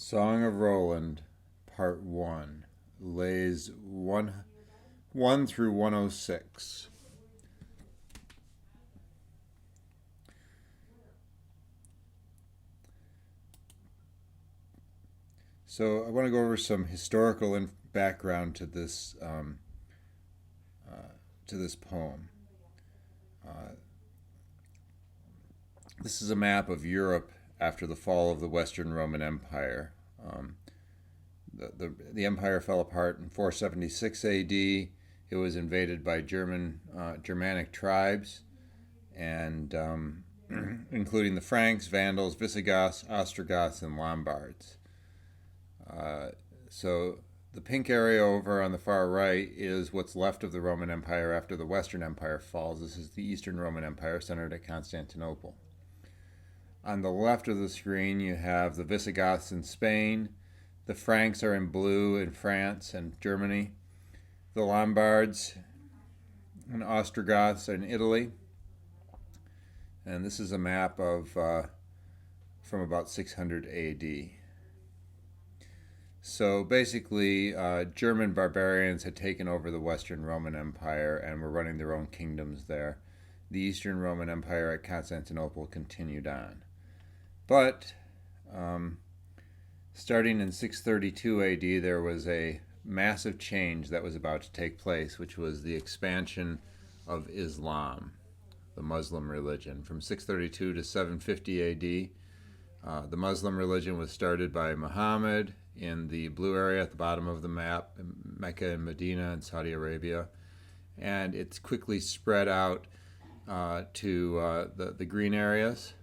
Song of Roland, Part 1, Lays 1 through 106. So I want to go over some historical background to this poem. Uh, this is a map of Europe after the fall of the Western Roman Empire. The empire fell apart in 476 A.D. It was invaded by Germanic tribes, and including the Franks, Vandals, Visigoths, Ostrogoths, and Lombards. So the pink area over on the far right is what's left of the Roman Empire after the Western Empire falls. This is the Eastern Roman Empire centered at Constantinople. On the left of the screen, you have the Visigoths in Spain. The Franks are in blue in France and Germany. The Lombards and Ostrogoths are in Italy. And this is a map of from about 600 AD. So basically, German barbarians had taken over the Western Roman Empire and were running their own kingdoms there. The Eastern Roman Empire at Constantinople continued on. But starting in 632 AD, there was a massive change that was about to take place, which was the expansion of Islam, the Muslim religion. From 632 to 750 AD, the Muslim religion was started by Muhammad in the blue area at the bottom of the map, Mecca and Medina in Saudi Arabia. And it's quickly spread out to the green areas,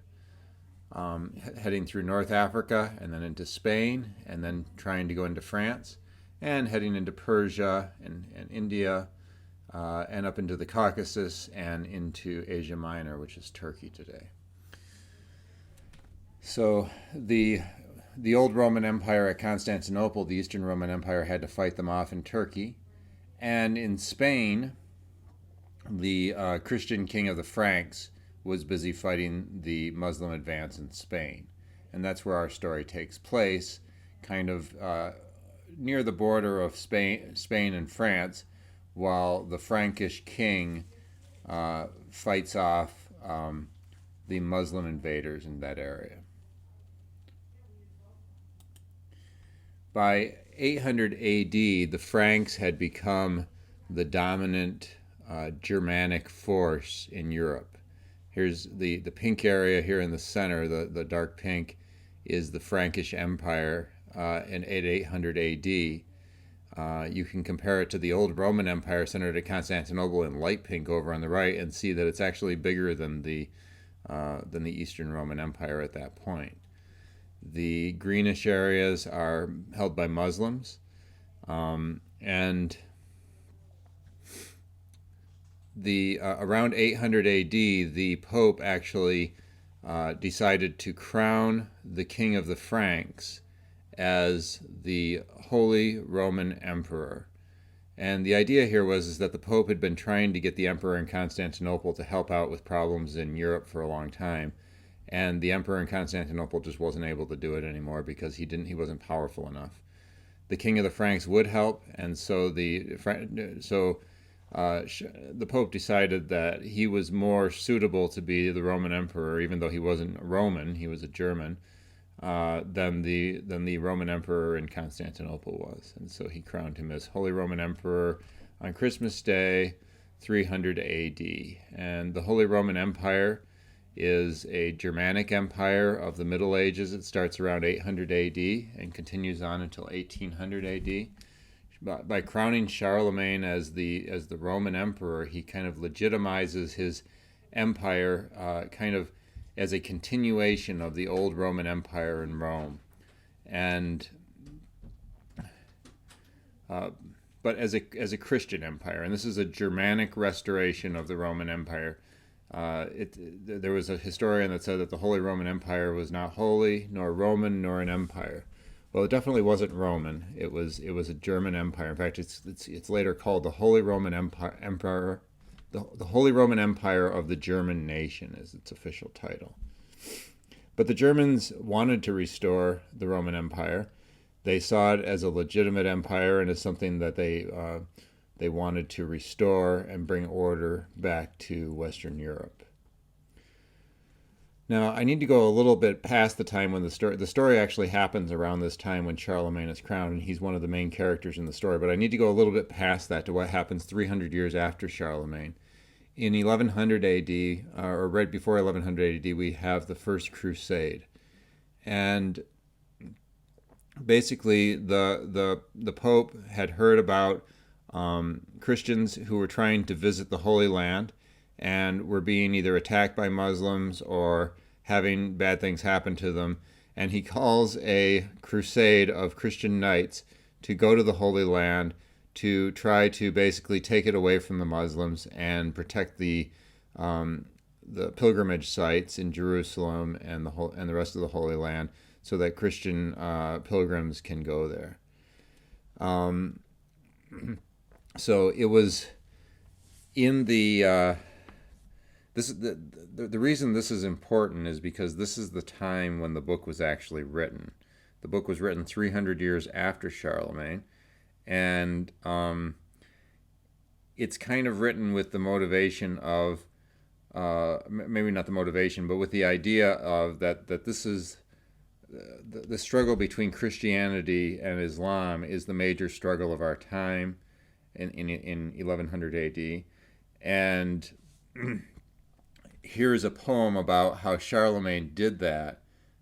heading through North Africa and then into Spain, and then trying to go into France, and heading into Persia and India, and up into the Caucasus and into Asia Minor, which is Turkey today. So the old Roman Empire at Constantinople, the Eastern Roman Empire, had to fight them off in Turkey. And in Spain, the Christian king of the Franks was busy fighting the Muslim advance in Spain. And that's where our story takes place, kind of near the border of Spain and France, while the Frankish king fights off the Muslim invaders in that area. By 800 AD, the Franks had become the dominant Germanic force in Europe. Here's the pink area here in the center, the dark pink, is the Frankish Empire in 800 AD. You can compare it to the old Roman Empire centered at Constantinople in light pink over on the right, and see that it's actually bigger than the Eastern Roman Empire at that point. The greenish areas are held by Muslims, and around 800 AD, the Pope actually decided to crown the King of the Franks as the Holy Roman Emperor. And the idea here was that the Pope had been trying to get the emperor in Constantinople to help out with problems in Europe for a long time. And the emperor in Constantinople just wasn't able to do it anymore because he wasn't powerful enough. The king of the Franks would help, and so the Pope decided that he was more suitable to be the Roman emperor, even though he wasn't Roman, he was a German, than the Roman emperor in Constantinople was. And so he crowned him as Holy Roman Emperor on Christmas Day, 300 AD. And the Holy Roman Empire is a Germanic empire of the Middle Ages. It starts around 800 AD and continues on until 1800 AD. By crowning Charlemagne as the Roman emperor, he kind of legitimizes his empire kind of as a continuation of the old Roman Empire in Rome, and but as a Christian empire. And this is a Germanic restoration of the Roman Empire. There was a historian that said that the Holy Roman Empire was not holy, nor Roman, nor an empire. Well, it definitely wasn't Roman. It was a German empire. In fact, it's later called the Holy Roman Empire. The Holy Roman Empire of the German nation is its official title. But the Germans wanted to restore the Roman Empire, They saw it as a legitimate empire and as something that they wanted to restore and bring order back to Western Europe. Now, I need to go a little bit past the time when the story actually happens around this time when Charlemagne is crowned, and he's one of the main characters in the story. But I need to go a little bit past that to what happens 300 years after Charlemagne. In 1100 AD, or right before 1100 AD, we have the First Crusade. And basically, the Pope had heard about Christians who were trying to visit the Holy Land and were being either attacked by Muslims or having bad things happen to them. And he calls a crusade of Christian knights to go to the Holy Land to try to basically take it away from the Muslims and protect the pilgrimage sites in Jerusalem and the rest of the Holy Land, so that Christian pilgrims can go there. So it was in the reason this is important is because this is the time when the book was actually written. The book was written 300 years after Charlemagne, and it's kind of written with the motivation of, maybe not the motivation, but with the idea of that this is the struggle between Christianity and Islam is the major struggle of our time in 1100 AD. And here's a poem about how Charlemagne did that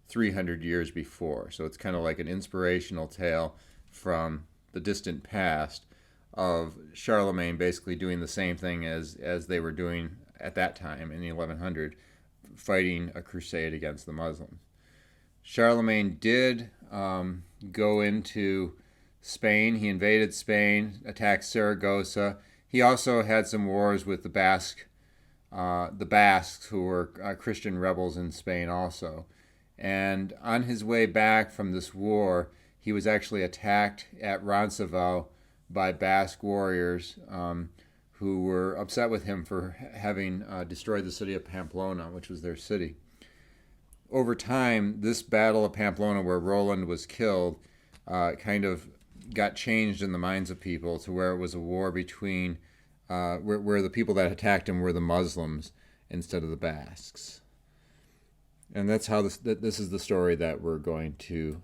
300 years before. So it's kind of like an inspirational tale from the distant past of Charlemagne basically doing the same thing as they were doing at that time in the 1100, fighting a crusade against the Muslims. Charlemagne did go into Spain. He invaded Spain, attacked Saragossa. He also had some wars with the Basques, who were Christian rebels in Spain also. And on his way back from this war, he was actually attacked at Roncesvalles by Basque warriors who were upset with him for having destroyed the city of Pamplona, which was their city. Over time, this battle of Pamplona, where Roland was killed, kind of got changed in the minds of people to where it was a war between where the people that attacked him were the Muslims instead of the Basques. And that's how this is the story that we're going to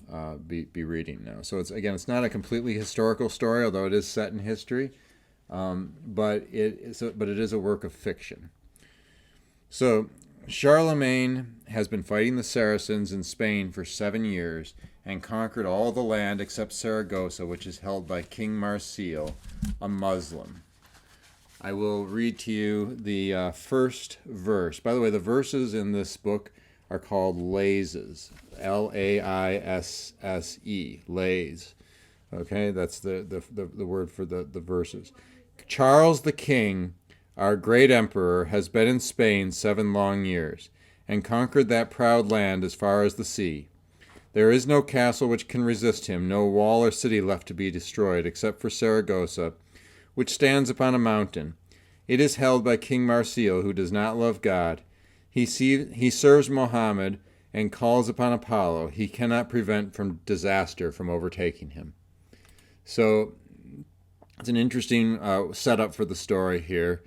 be reading now. So it's not a completely historical story, although it is set in history, but it is a work of fiction. So Charlemagne has been fighting the Saracens in Spain for 7 years and conquered all the land except Saragossa, which is held by King Marsil, a Muslim. I will read to you the first verse. By the way, the verses in this book are called Laisses, Laisse, Laisse. Okay, that's the word for the verses. Charles the King, our great emperor, has been in Spain 7 long years, and conquered that proud land as far as the sea. There is no castle which can resist him, no wall or city left to be destroyed, except for Saragossa, which stands upon a mountain. It is held by King Marsil, who does not love God. He serves Mohammed and calls upon Apollo. He cannot prevent disaster from overtaking him. So it's an interesting setup for the story here.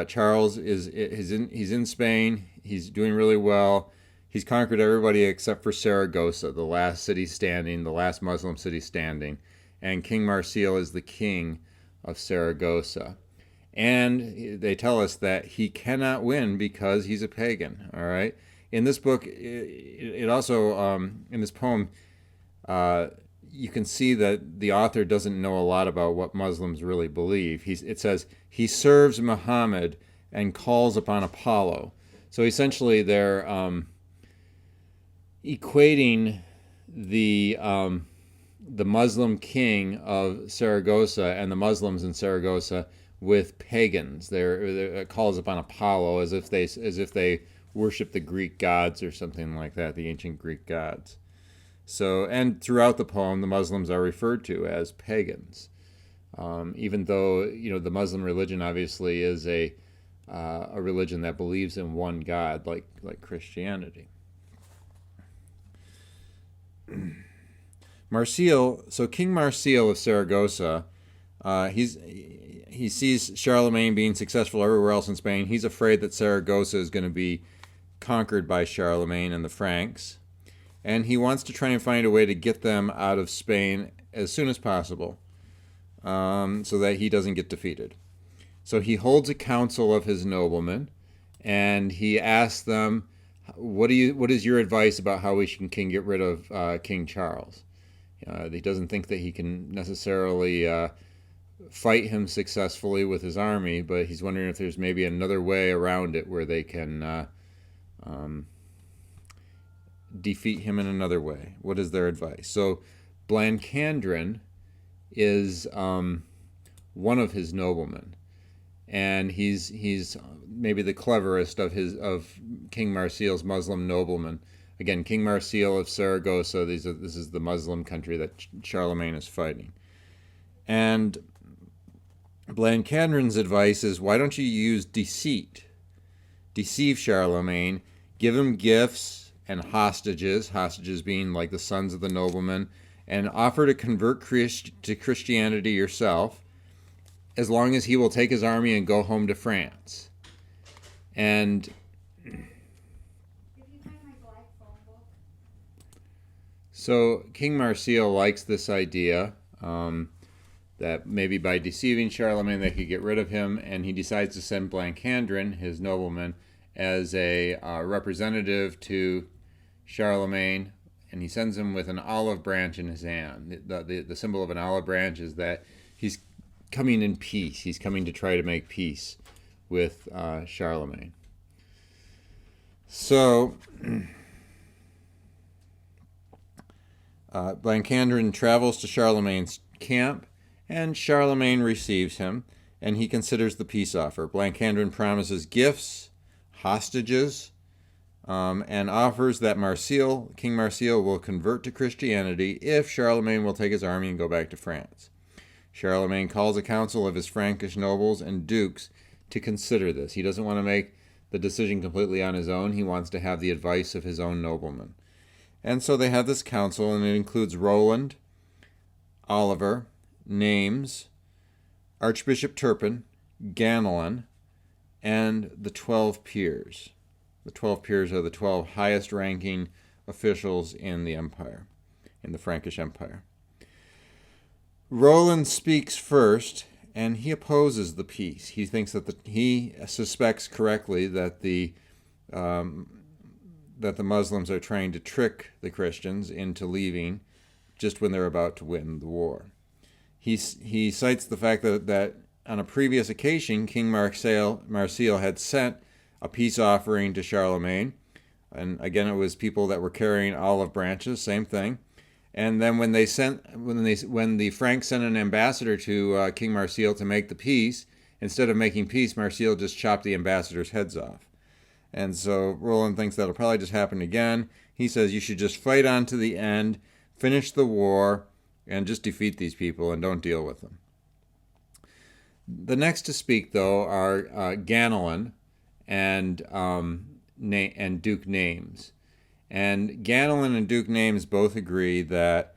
Charles he's in Spain. He's doing really well. He's conquered everybody except for Saragossa, the last city standing, the last Muslim city standing. And King Marsil is the king of Saragossa. And they tell us that he cannot win because he's a pagan. All right. In this book, it also in this poem, you can see that the author doesn't know a lot about what Muslims really believe. It says he serves Muhammad and calls upon Apollo. So essentially, they're equating the Muslim king of Saragossa and the Muslims in Saragossa with pagans. They're calls upon Apollo as if they worship the Greek gods or something like that, the ancient Greek gods. So, and throughout the poem, the Muslims are referred to as pagans, even though the Muslim religion obviously is a religion that believes in one God, like Christianity. King Marsil of Saragossa, he sees Charlemagne being successful everywhere else in Spain. He's afraid that Saragossa is going to be conquered by Charlemagne and the Franks, and he wants to try and find a way to get them out of Spain as soon as possible, so that he doesn't get defeated. So he holds a council of his noblemen, and he asks them, what is your advice about how we can get rid of King Charles? He doesn't think that he can necessarily fight him successfully with his army, but he's wondering if there's maybe another way around it where they can defeat him in another way. What is their advice? So Blancandrin is one of his noblemen, and he's maybe the cleverest of King Marsil's Muslim noblemen. Again, King Marsil of Saragossa. This is the Muslim country that Charlemagne is fighting. And Blancandrin's advice is, why don't you use deceit? Deceive Charlemagne, give him gifts and hostages being like the sons of the noblemen, and offer to convert to Christianity yourself, as long as he will take his army and go home to France. And so King Marsil likes this idea, that maybe by deceiving Charlemagne they could get rid of him, and he decides to send Blancandrin, his nobleman, as a representative to Charlemagne, and he sends him with an olive branch in his hand. The symbol of an olive branch is that he's coming in peace. He's coming to try to make peace with Charlemagne. So Blancandrin travels to Charlemagne's camp, and Charlemagne receives him, and he considers the peace offer. Blancandrin promises gifts, hostages, and offers that King Marsil will convert to Christianity if Charlemagne will take his army and go back to France. Charlemagne calls a council of his Frankish nobles and dukes to consider this. He doesn't want to make the decision completely on his own. He wants to have the advice of his own noblemen. And so they have this council, and it includes Roland, Oliver, Naimes, Archbishop Turpin, Ganelon, and the 12 peers. The 12 peers are the 12 highest-ranking officials in the empire, in the Frankish Empire. Roland speaks first, and he opposes the peace. He thinks that he suspects correctly that the Muslims are trying to trick the Christians into leaving just when they're about to win the war. He cites the fact that on a previous occasion, King Marsil had sent a peace offering to Charlemagne, and again it was people that were carrying olive branches, same thing. And then when the Franks sent an ambassador to King Marsil to make the peace, instead of making peace, Marsil just chopped the ambassadors' heads off. And so Roland thinks that'll probably just happen again. He says you should just fight on to the end, finish the war, and just defeat these people and don't deal with them. The next to speak, though, are Ganelon and Duke Naimes. And Ganelon and Duke Naimes both agree that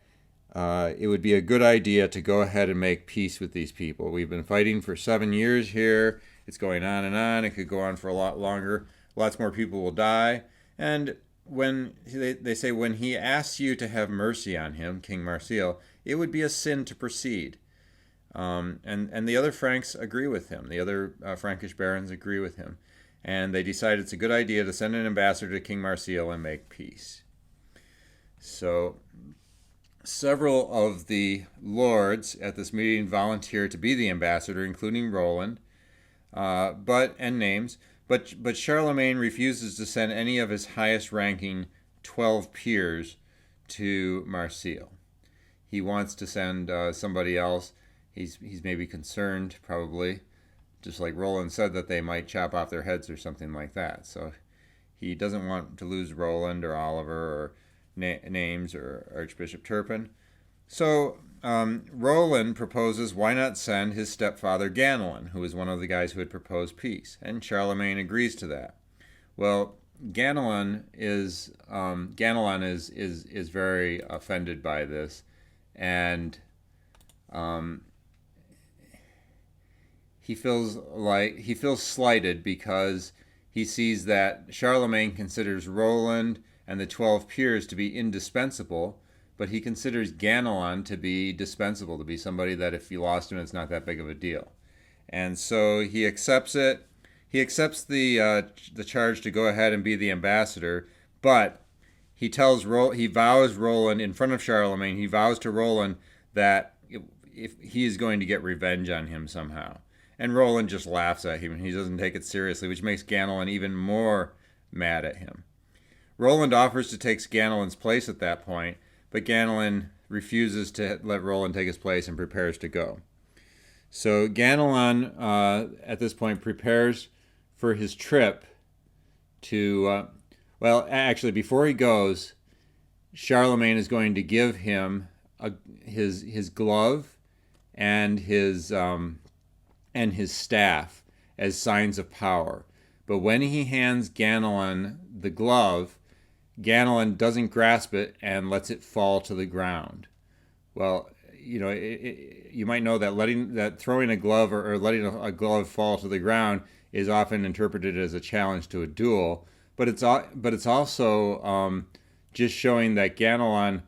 it would be a good idea to go ahead and make peace with these people. We've been fighting for 7 years here. It's going on and on. It could go on for a lot longer. Lots more people will die. And when they say when he asks you to have mercy on him, King Marsil, it would be a sin to proceed. And the other Franks agree with him. The other Frankish barons agree with him. And they decide it's a good idea to send an ambassador to King Marsil and make peace. So several of the lords at this meeting volunteer to be the ambassador, including Roland, and Naimes. But Charlemagne refuses to send any of his highest-ranking 12 peers to Marsil. He wants to send somebody else. He's maybe concerned, probably, just like Roland said, that they might chop off their heads or something like that. So he doesn't want to lose Roland or Oliver or Naimes or Archbishop Turpin. So Roland proposes, why not send his stepfather Ganelon, who was one of the guys who had proposed peace, and Charlemagne agrees to that. Well, Ganelon is very offended by this, and um, he feels slighted because he sees that Charlemagne considers Roland and the 12 peers to be indispensable, but he considers Ganelon to be dispensable, to be somebody that if you lost him, it's not that big of a deal. And so he accepts it. He accepts the charge to go ahead and be the ambassador, but he vows Roland in front of Charlemagne. He vows to Roland that if he is going to get revenge on him somehow. And Roland just laughs at him, and he doesn't take it seriously, which makes Ganelon even more mad at him. Roland offers to take Ganelon's place at that point, but Ganelon refuses to let Roland take his place and prepares to go. So Ganelon, at this point, prepares for his trip to, actually, before he goes, Charlemagne is going to give him his glove and his staff as signs of power. But when he hands Ganelon the glove, Ganelon doesn't grasp it and lets it fall to the ground. Well, you might know that throwing a glove or letting a glove fall to the ground is often interpreted as a challenge to a duel, but it's also just showing that Ganelon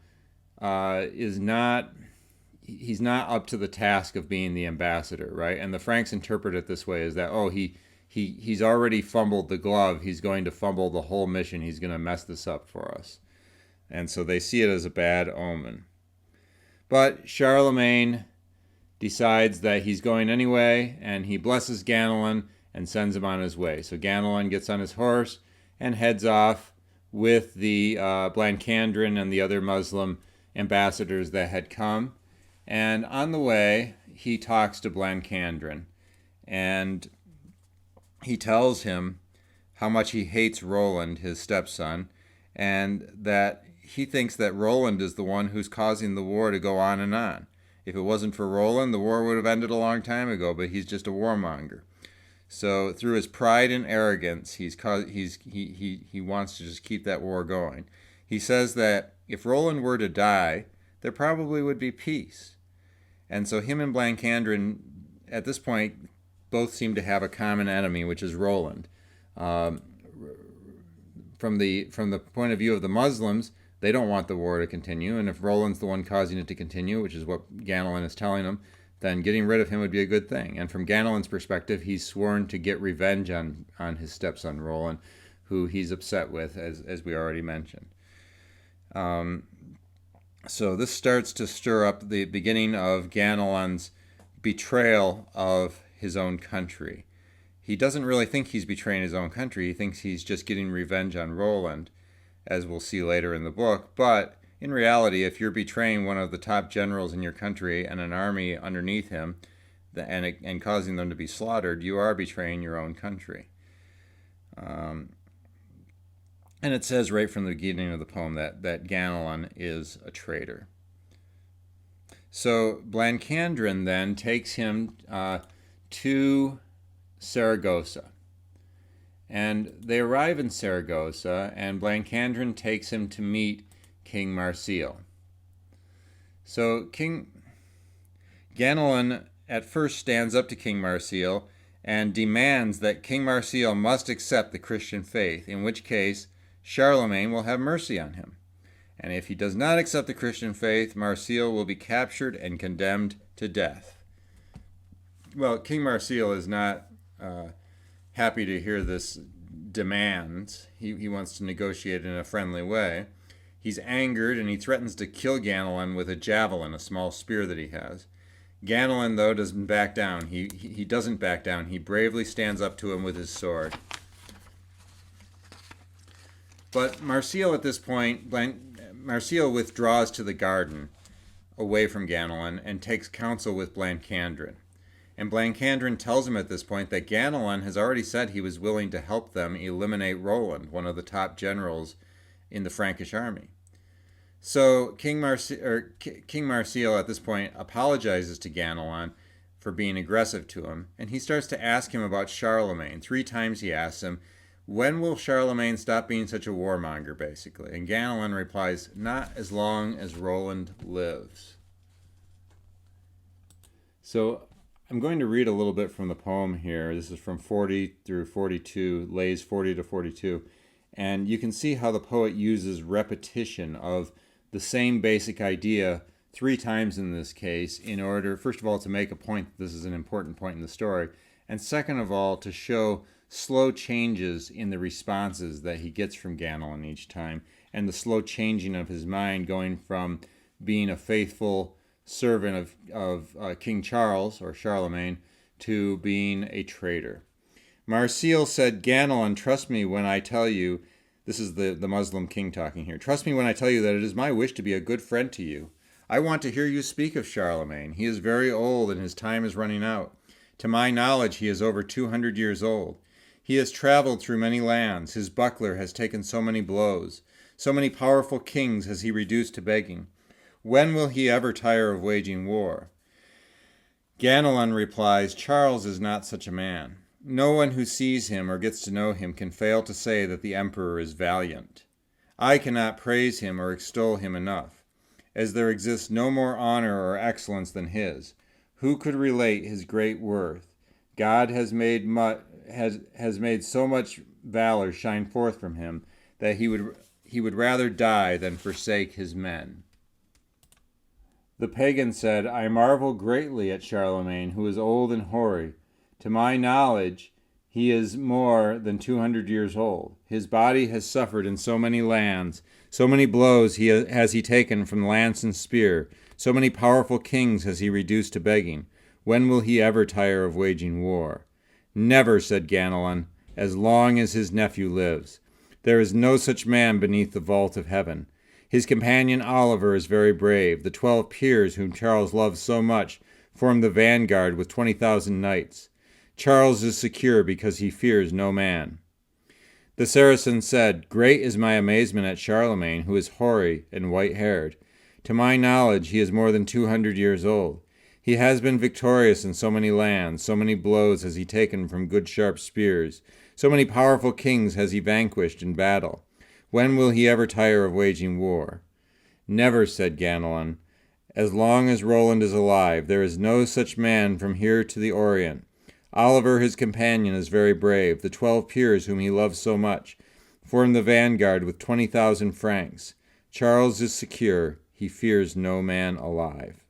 he's not up to the task of being the ambassador, right? And the Franks interpret it this way: is that he's already fumbled the glove, he's going to fumble the whole mission, he's going to mess this up for us, and so they see it as a bad omen. But Charlemagne decides that he's going anyway, and he blesses Ganelon and sends him on his way. So Ganelon gets on his horse and heads off with the Blancandrin and the other Muslim ambassadors that had come. And on the way, he talks to Blancandrin, and he tells him how much he hates Roland, his stepson, and that he thinks that Roland is the one who's causing the war to go on and on. If it wasn't for Roland, the war would have ended a long time ago, but he's just a warmonger. So through his pride and arrogance, he wants to just keep that war going. He says that if Roland were to die, there probably would be peace. And so him and Blancandrin, at this point, both seem to have a common enemy, which is Roland. From the point of view of the Muslims, they don't want the war to continue, and if Roland's the one causing it to continue, which is what Ganelon is telling them, then getting rid of him would be a good thing. And from Ganelon's perspective, he's sworn to get revenge on his stepson Roland, who he's upset with, as we already mentioned. So this starts to stir up the beginning of Ganelon's betrayal of his own country. He doesn't really think he's betraying his own country. He thinks he's just getting revenge on Roland, as we'll see later in the book. But in reality, if you're betraying one of the top generals in your country and an army underneath him and causing them to be slaughtered, you are betraying your own country. And it says right from the beginning of the poem that Ganelon is a traitor. So Blancandrin then takes him to Saragossa. And they arrive in Saragossa, and Blancandrin takes him to meet King Marsil. So King Ganelon at first stands up to King Marsil and demands that King Marsil must accept the Christian faith, in which case Charlemagne will have mercy on him. And if he does not accept the Christian faith, Marsil will be captured and condemned to death. Well, King Marsil is not happy to hear this demand. He wants to negotiate in a friendly way. He's angered, and he threatens to kill Ganelon with a javelin, a small spear that he has. Ganelon, though, doesn't back down. He doesn't back down. He bravely stands up to him with his sword. But Marsil, at this point, Marsil withdraws to the garden away from Ganelon and takes counsel with Blancandrin. And Blancandrin tells him at this point that Ganelon has already said he was willing to help them eliminate Roland, one of the top generals in the Frankish army. So King Marsil at this point apologizes to Ganelon for being aggressive to him, and he starts to ask him about Charlemagne. 3 times he asks him, when will Charlemagne stop being such a warmonger, basically? And Ganelon replies, not as long as Roland lives. So I'm going to read a little bit from the poem here. This is from 40 through 42, Laisse 40 to 42. And you can see how the poet uses repetition of the same basic idea 3 times in this case in order, first of all, to make a point that this is an important point in the story, and second of all, to show slow changes in the responses that he gets from Ganelon each time, and the slow changing of his mind going from being a faithful servant of King Charles, or Charlemagne, to being a traitor. Marsil said, Ganelon, trust me when I tell you, this is the Muslim king talking here, trust me when I tell you that it is my wish to be a good friend to you. I want to hear you speak of Charlemagne. He is very old and his time is running out. To my knowledge, he is over 200 years old. He has traveled through many lands. His buckler has taken so many blows. So many powerful kings has he reduced to begging. When will he ever tire of waging war? Ganelon replies, Charles is not such a man. No one who sees him or gets to know him can fail to say that the emperor is valiant. I cannot praise him or extol him enough, as there exists no more honor or excellence than his. Who could relate his great worth? God has made so much valor shine forth from him that he would rather die than forsake his men. The pagan said, I marvel greatly at Charlemagne, who is old and hoary. To my knowledge, he is more than 200 years old. His body has suffered in so many lands. So many blows has he taken from lance and spear. So many powerful kings has he reduced to begging. When will he ever tire of waging war? Never, said Ganelon, as long as his nephew lives. There is no such man beneath the vault of heaven. His companion Oliver is very brave. The 12 peers whom Charles loves so much form the vanguard with 20,000 knights. Charles is secure because he fears no man. The Saracen said, Great is my amazement at Charlemagne, who is hoary and white-haired. To my knowledge, he is more than 200 years old. He has been victorious in so many lands, so many blows has he taken from good sharp spears, so many powerful kings has he vanquished in battle. When will he ever tire of waging war? Never, said Ganelon. As long as Roland is alive, there is no such man from here to the Orient. Oliver, his companion, is very brave. The 12 peers whom he loves so much form the vanguard with 20,000 Franks. Charles is secure. He fears no man alive.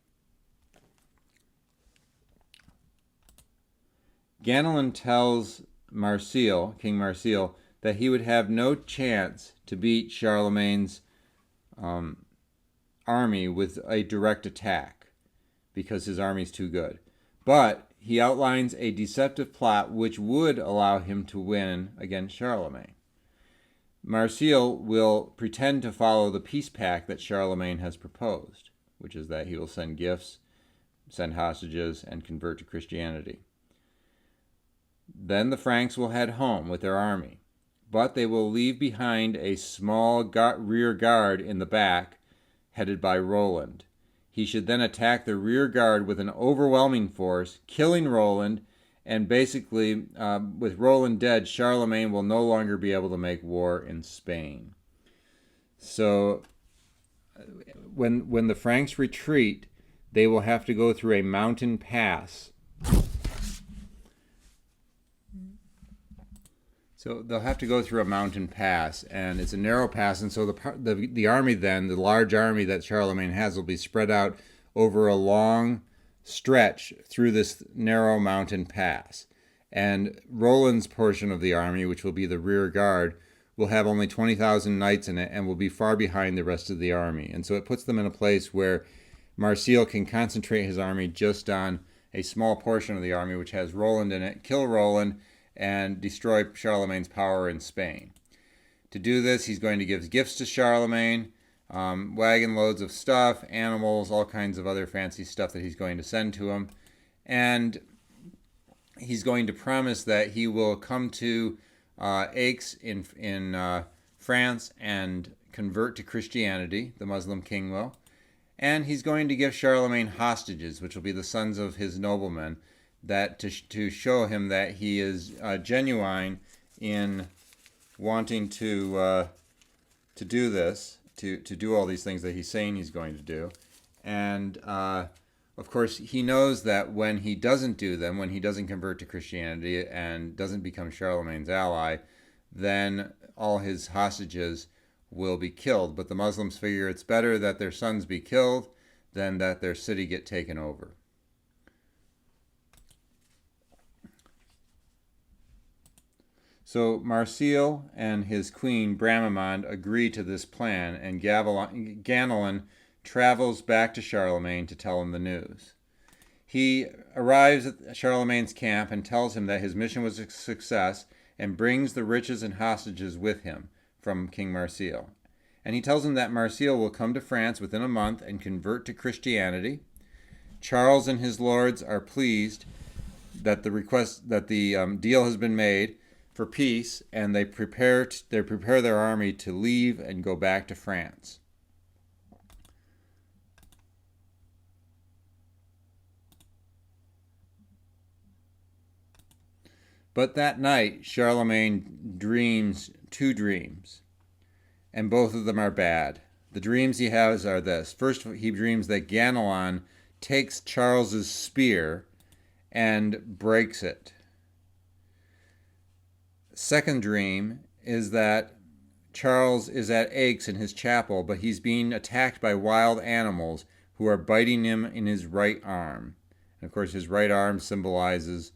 Ganelon tells King Marsil, that he would have no chance to beat Charlemagne's army with a direct attack because his army is too good. But he outlines a deceptive plot which would allow him to win against Charlemagne. Marsil will pretend to follow the peace pact that Charlemagne has proposed, which is that he will send gifts, send hostages, and convert to Christianity. Then the Franks will head home with their army, but they will leave behind a small rear guard in the back, headed by Roland. He should then attack the rear guard with an overwhelming force, killing Roland, and basically, with Roland dead, Charlemagne will no longer be able to make war in Spain. So, when the Franks retreat, they will have to go through a mountain pass. So they'll have to go through a mountain pass, and it's a narrow pass, and so the army then, the large army that Charlemagne has, will be spread out over a long stretch through this narrow mountain pass. And Roland's portion of the army, which will be the rear guard, will have only 20,000 knights in it and will be far behind the rest of the army. And so it puts them in a place where Marsil can concentrate his army just on a small portion of the army, which has Roland in it, kill Roland, and destroy Charlemagne's power in Spain. To do this, he's going to give gifts to Charlemagne, wagon loads of stuff, animals, all kinds of other fancy stuff that he's going to send to him. And he's going to promise that he will come to Aix in France and convert to Christianity, the Muslim king will. And he's going to give Charlemagne hostages, which will be the sons of his noblemen, that to show him that he is genuine in wanting to do this, to do all these things that he's saying he's going to do. And Of course, he knows that when he doesn't do them, when he doesn't convert to Christianity and doesn't become Charlemagne's ally, then all his hostages will be killed. But the Muslims figure it's better that their sons be killed than that their city get taken over. So Marsil and his queen Bramimond agree to this plan, and Ganelon travels back to Charlemagne to tell him the news. He arrives at Charlemagne's camp and tells him that his mission was a success and brings the riches and hostages with him from King Marsil. And he tells him that Marsil will come to France within a month and convert to Christianity. Charles and his lords are pleased that the deal has been made for peace, and they prepare their army to leave and go back to France. But that night, Charlemagne dreams 2 dreams, and both of them are bad. The dreams he has are this. First, he dreams that Ganelon takes Charles's spear and breaks it. Second dream is that Charles is at Aix in his chapel, but he's being attacked by wild animals who are biting him in his right arm. And of course, his right arm symbolizes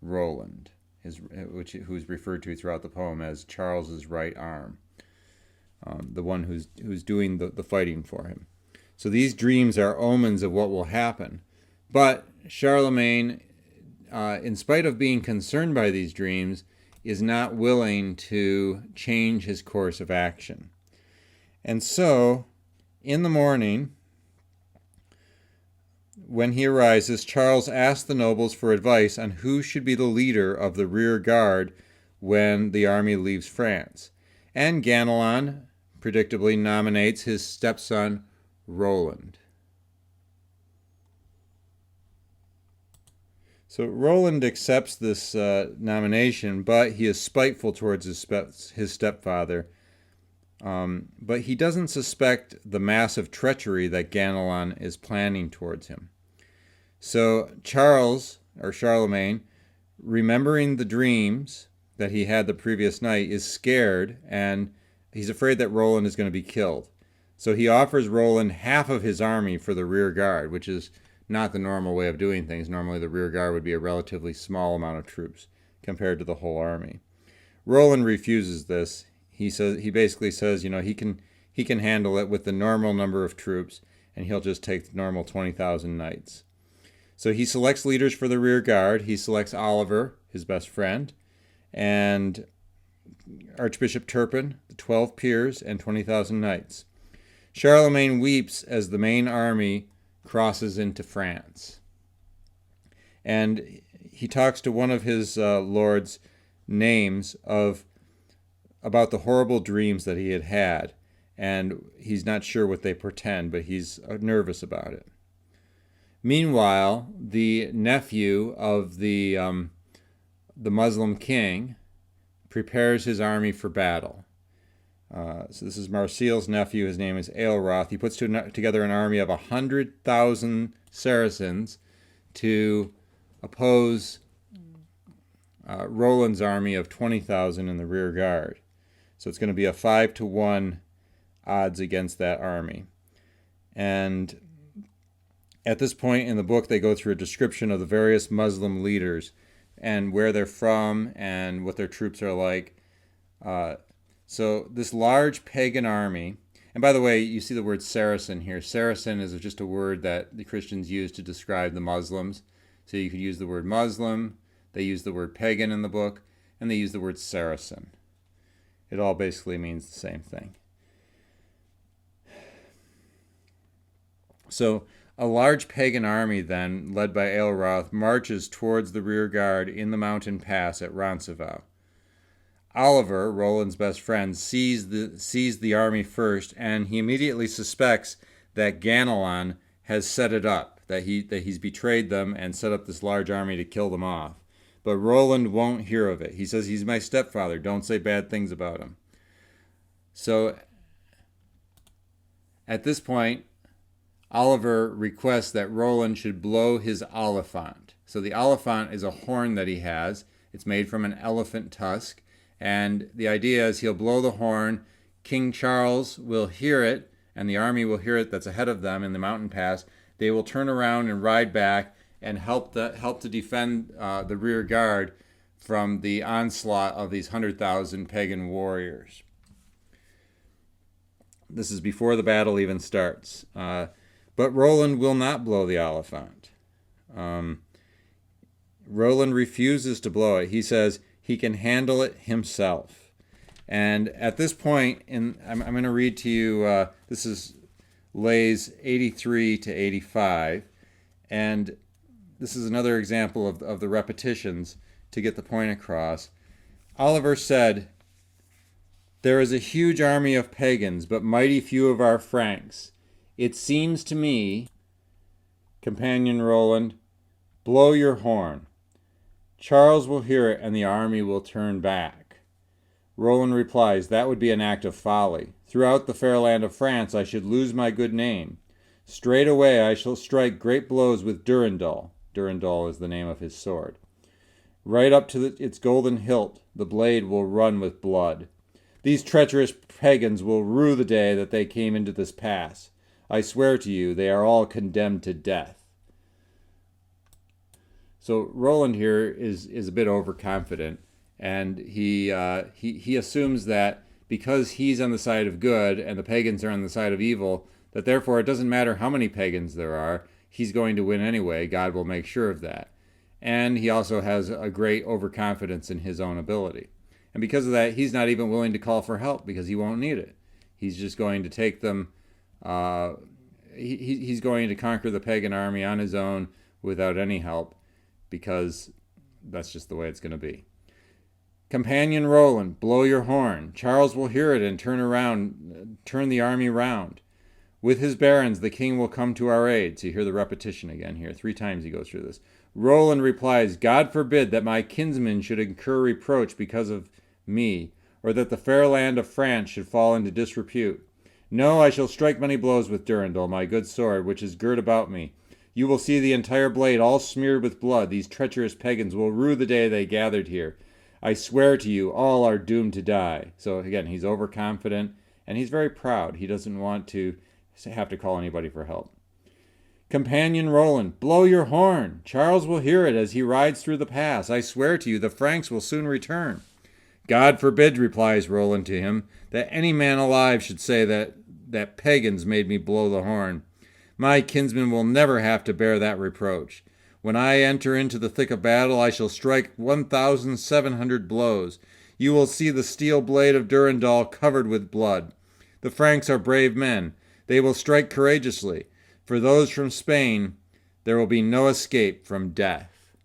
Roland, who's referred to throughout the poem as Charles's right arm, the one who's doing the fighting for him. So these dreams are omens of what will happen. But Charlemagne, in spite of being concerned by these dreams, is not willing to change his course of action. And so, in the morning, when he arises, Charles asks the nobles for advice on who should be the leader of the rear guard when the army leaves France. And Ganelon, predictably, nominates his stepson, Roland. So Roland accepts this nomination, but he is spiteful towards his stepfather. But he doesn't suspect the massive treachery that Ganelon is planning towards him. So Charlemagne, remembering the dreams that he had the previous night, is scared, and he's afraid that Roland is going to be killed. So he offers Roland half of his army for the rear guard, which is not the normal way of doing things. Normally the rear guard would be a relatively small amount of troops compared to the whole army. Roland refuses this. He basically says, he can handle it with the normal number of troops, and he'll just take the normal 20,000 knights. So he selects leaders for the rear guard. He selects Oliver, his best friend, and Archbishop Turpin, the 12 peers, and 20,000 knights. Charlemagne weeps as the main army crosses into France. And he talks to one of his lords' names about the horrible dreams that he had had, and he's not sure what they portend, but he's nervous about it. Meanwhile, the nephew of the Muslim king prepares his army for battle. So this is Marsil's nephew. His name is Aelroth. He puts together an army of 100,000 Saracens to oppose Roland's army of 20,000 in the rear guard. So it's going to be a 5-to-1 odds against that army. And at this point in the book, they go through a description of the various Muslim leaders and where they're from and what their troops are like. So this large pagan army, and by the way, you see the word Saracen here. Saracen is just a word that the Christians use to describe the Muslims. So you could use the word Muslim, they use the word pagan in the book, and they use the word Saracen. It all basically means the same thing. So a large pagan army then, led by Aelroth, marches towards the rear guard in the mountain pass at Roncesvalles. Oliver, Roland's best friend, sees the army first, and he immediately suspects that Ganelon has set it up, that he's betrayed them and set up this large army to kill them off. But Roland won't hear of it. He says, he's my stepfather. Don't say bad things about him. So at this point, Oliver requests that Roland should blow his oliphant. So the oliphant is a horn that he has. It's made from an elephant tusk. And the idea is he'll blow the horn. King Charles will hear it, and the army will hear it that's ahead of them in the mountain pass. They will turn around and ride back and help to defend the rear guard from the onslaught of these 100,000 pagan warriors. This is before the battle even starts. But Roland will not blow the oliphant. Roland refuses to blow it. He says he can handle it himself. And at this point, I'm going to read to you, this is Laisse 83 to 85. And this is another example of the repetitions to get the point across. Oliver said, "There is a huge army of pagans, but mighty few of our Franks. It seems to me, companion Roland, blow your horn. Charles will hear it, and the army will turn back." Roland replies, "That would be an act of folly. Throughout the fair land of France I should lose my good name. Straightway I shall strike great blows with Durendal." Durendal is the name of his sword. "Right up to its golden hilt, the blade will run with blood. These treacherous pagans will rue the day that they came into this pass. I swear to you, they are all condemned to death." So Roland here is a bit overconfident, and he assumes that because he's on the side of good and the pagans are on the side of evil, that therefore it doesn't matter how many pagans there are, he's going to win anyway. God will make sure of that. And he also has a great overconfidence in his own ability. And because of that, he's not even willing to call for help because he won't need it. He's just going to take them. He's going to conquer the pagan army on his own without any help, because that's just the way it's going to be. "Companion Roland, blow your horn. Charles will hear it and turn the army round. With his barons, the king will come to our aid." So you hear the repetition again here. 3 times he goes through this. Roland replies, "God forbid that my kinsmen should incur reproach because of me, or that the fair land of France should fall into disrepute. No, I shall strike many blows with Durendal, my good sword, which is girt about me. You will see the entire blade all smeared with blood. These treacherous pagans will rue the day they gathered here. I swear to you, all are doomed to die." So again, he's overconfident, and he's very proud. He doesn't want to have to call anybody for help. "Companion Roland, blow your horn. Charles will hear it as he rides through the pass. I swear to you, the Franks will soon return." "God forbid," replies Roland to him, "that any man alive should say that pagans made me blow the horn. My kinsmen will never have to bear that reproach. When I enter into the thick of battle, I shall strike 1,700 blows. You will see the steel blade of Durendal covered with blood. The Franks are brave men. They will strike courageously. For those from Spain, there will be no escape from death."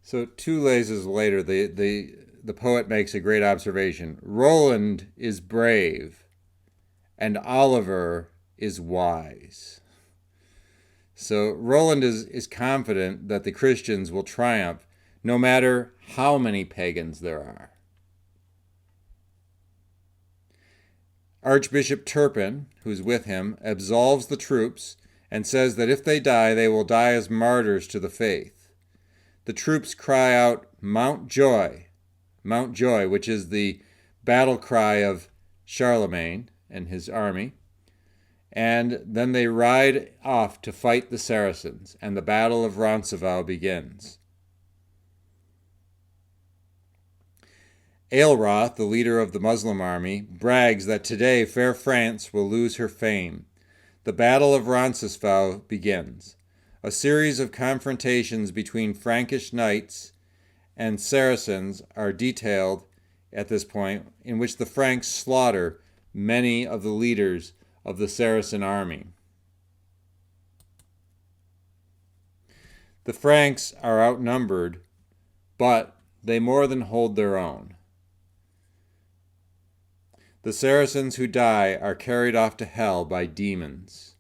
So 2 laisses later, the poet makes a great observation. Roland is brave, and Oliver is wise. So Roland is confident that the Christians will triumph no matter how many pagans there are. Archbishop Turpin, who's with him, absolves the troops and says that if they die, they will die as martyrs to the faith. The troops cry out, Mount Joy, which is the battle cry of Charlemagne and his army. And then they ride off to fight the Saracens, and the Battle of Roncesvalles begins. Aelroth, the leader of the Muslim army, brags that today fair France will lose her fame. The Battle of Roncesvalles begins. A series of confrontations between Frankish knights and Saracens are detailed at this point, in which the Franks slaughter many of the leaders of the Saracen army. The Franks are outnumbered, but they more than hold their own. The Saracens who die are carried off to hell by demons.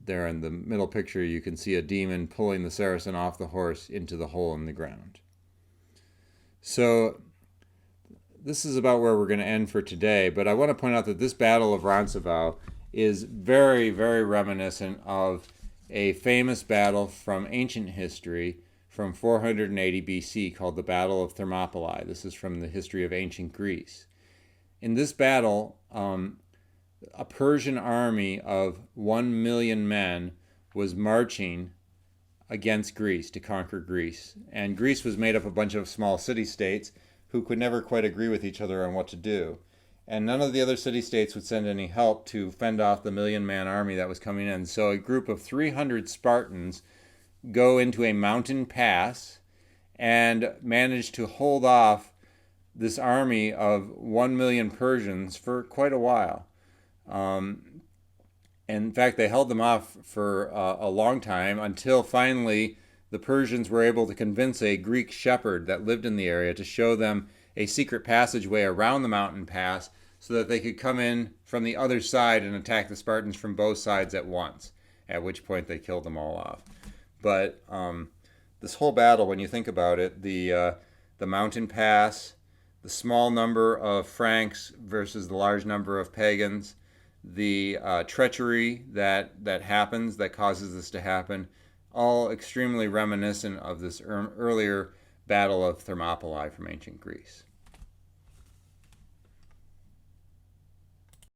There in the middle picture, you can see a demon pulling the Saracen off the horse into the hole in the ground. So this is about where we're going to end for today, but I want to point out that this Battle of Roncesvalles is very, very reminiscent of a famous battle from ancient history from 480 BC called the Battle of Thermopylae. This is from the history of ancient Greece. In this battle, a Persian army of 1 million men was marching against Greece to conquer Greece. And Greece was made up of a bunch of small city-states who could never quite agree with each other on what to do. And none of the other city-states would send any help to fend off the million-man army that was coming in. So a group of 300 Spartans go into a mountain pass and manage to hold off this army of 1 million Persians for quite a while. In fact, they held them off for a long time until finally the Persians were able to convince a Greek shepherd that lived in the area to show them a secret passageway around the mountain pass so that they could come in from the other side and attack the Spartans from both sides at once, at which point they killed them all off. But this whole battle, when you think about it, the mountain pass, the small number of Franks versus the large number of pagans, the treachery that happens, that causes this to happen, all extremely reminiscent of this earlier Battle of Thermopylae from ancient Greece.